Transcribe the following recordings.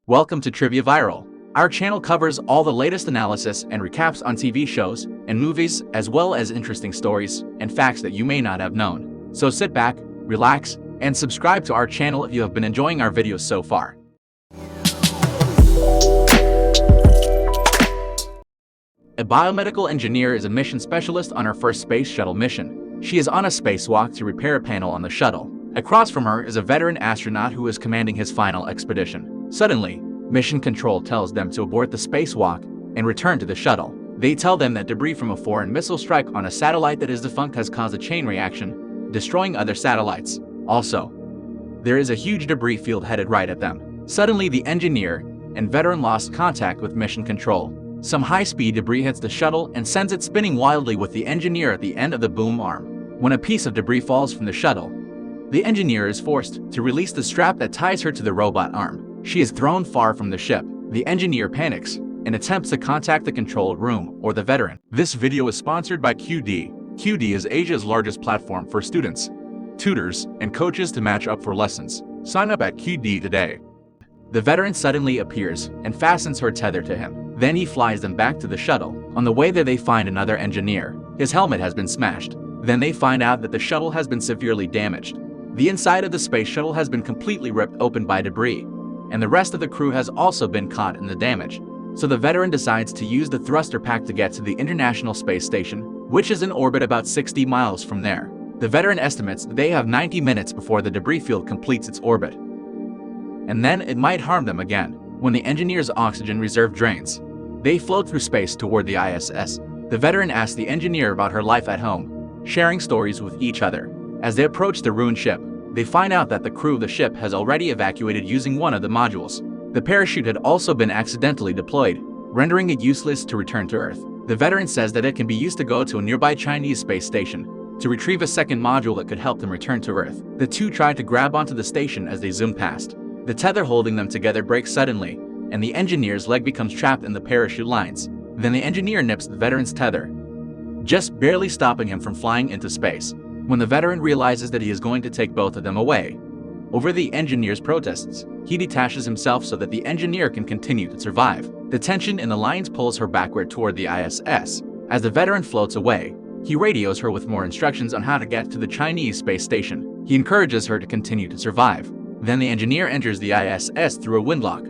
Welcome to Trivia Viral. Our channel covers all the latest analysis and recaps on TV shows and movies, as well as interesting stories and facts that you may not have known. So sit back, relax, and subscribe to our channel if you have been enjoying our videos so far. A biomedical engineer is a mission specialist on her first space shuttle mission. She is on a spacewalk to repair a panel on the shuttle. Across from her is a veteran astronaut who is commanding his final expedition. Suddenly, Mission Control tells them to abort the spacewalk and return to the shuttle. They tell them that debris from a foreign missile strike on a satellite that is defunct has caused a chain reaction, destroying other satellites. Also, there is a huge debris field headed right at them. Suddenly, the engineer and veteran lost contact with Mission Control. Some high-speed debris hits the shuttle and sends it spinning wildly with the engineer at the end of the boom arm. When a piece of debris falls from the shuttle, the engineer is forced to release the strap that ties her to the robot arm. She is thrown far from the ship. The engineer panics and attempts to contact the control room or the veteran. This video is sponsored by QD. QD is Asia's largest platform for students, tutors, and coaches to match up for lessons. Sign up at QD today. The veteran suddenly appears and fastens her tether to him. Then he flies them back to the shuttle. On the way there, they find another engineer. His helmet has been smashed. Then they find out that the shuttle has been severely damaged. The inside of the space shuttle has been completely ripped open by debris, and the rest of the crew has also been caught in the damage. So the veteran decides to use the thruster pack to get to the International Space Station, which is in orbit about 60 miles from there. The veteran estimates that they have 90 minutes before the debris field completes its orbit, and then it might harm them again. When the engineer's oxygen reserve drains, they float through space toward the ISS. The veteran asks the engineer about her life at home, sharing stories with each other. As they approach the ruined ship, they find out that the crew of the ship has already evacuated using one of the modules. The parachute had also been accidentally deployed, rendering it useless to return to Earth. The veteran says that it can be used to go to a nearby Chinese space station to retrieve a second module that could help them return to Earth. The two try to grab onto the station as they zoom past. The tether holding them together breaks suddenly, and the engineer's leg becomes trapped in the parachute lines. Then the engineer nips the veteran's tether, just barely stopping him from flying into space. When the veteran realizes that he is going to take both of them away, over the engineer's protests, he detaches himself so that the engineer can continue to survive. The tension in the lines pulls her backward toward the ISS. As the veteran floats away, he radios her with more instructions on how to get to the Chinese space station. He encourages her to continue to survive. Then the engineer enters the ISS through a windlock,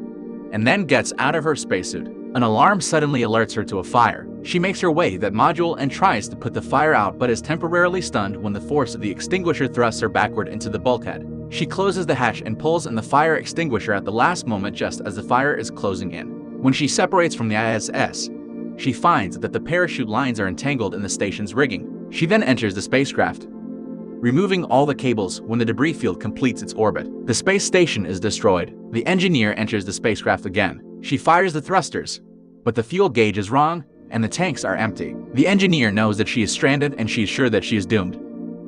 and then gets out of her spacesuit. An alarm suddenly alerts her to a fire. She makes her way to that module and tries to put the fire out, but is temporarily stunned when the force of the extinguisher thrusts her backward into the bulkhead. She closes the hatch and pulls in the fire extinguisher at the last moment, just as the fire is closing in. When she separates from the ISS, she finds that the parachute lines are entangled in the station's rigging. She then enters the spacecraft, removing all the cables when the debris field completes its orbit. The space station is destroyed. The engineer enters the spacecraft again. She fires the thrusters, but the fuel gauge is wrong and the tanks are empty. The engineer knows that she is stranded and she is sure that she is doomed.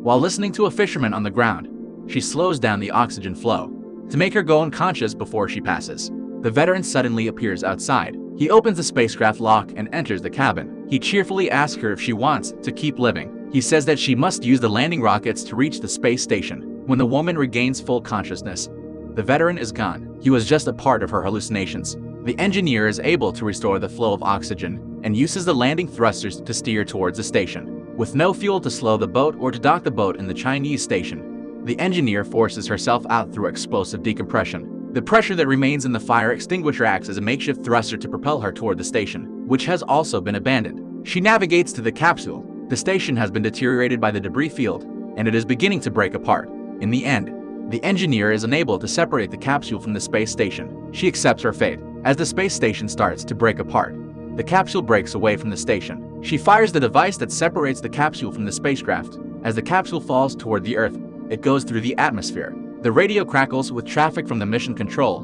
While listening to a fisherman on the ground, she slows down the oxygen flow to make her go unconscious before she passes. The veteran suddenly appears outside. He opens the spacecraft lock and enters the cabin. He cheerfully asks her if she wants to keep living. He says that she must use the landing rockets to reach the space station. When the woman regains full consciousness, the veteran is gone. He was just a part of her hallucinations. The engineer is able to restore the flow of oxygen and uses the landing thrusters to steer towards the station. With no fuel to slow the boat or to dock the boat in the Chinese station, the engineer forces herself out through explosive decompression. The pressure that remains in the fire extinguisher acts as a makeshift thruster to propel her toward the station, which has also been abandoned. She navigates to the capsule. The station has been deteriorated by the debris field, and it is beginning to break apart. In the end, the engineer is unable to separate the capsule from the space station. She accepts her fate. As the space station starts to break apart, the capsule breaks away from the station. She fires the device that separates the capsule from the spacecraft. As the capsule falls toward the Earth, it goes through the atmosphere. The radio crackles with traffic from the mission control,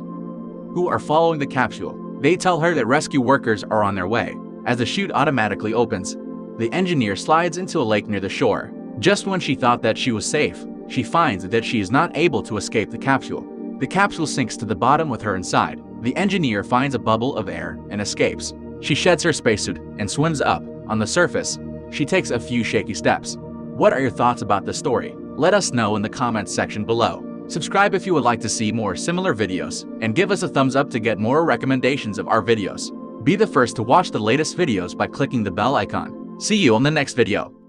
who are following the capsule. They tell her that rescue workers are on their way. As the chute automatically opens, the engineer slides into a lake near the shore. Just when she thought that she was safe, she finds that she is not able to escape the capsule. The capsule sinks to the bottom with her inside. The engineer finds a bubble of air and escapes. She sheds her spacesuit and swims up. On the surface, she takes a few shaky steps. What are your thoughts about this story? Let us know in the comments section below. Subscribe if you would like to see more similar videos, and give us a thumbs up to get more recommendations of our videos. Be the first to watch the latest videos by clicking the bell icon. See you on the next video.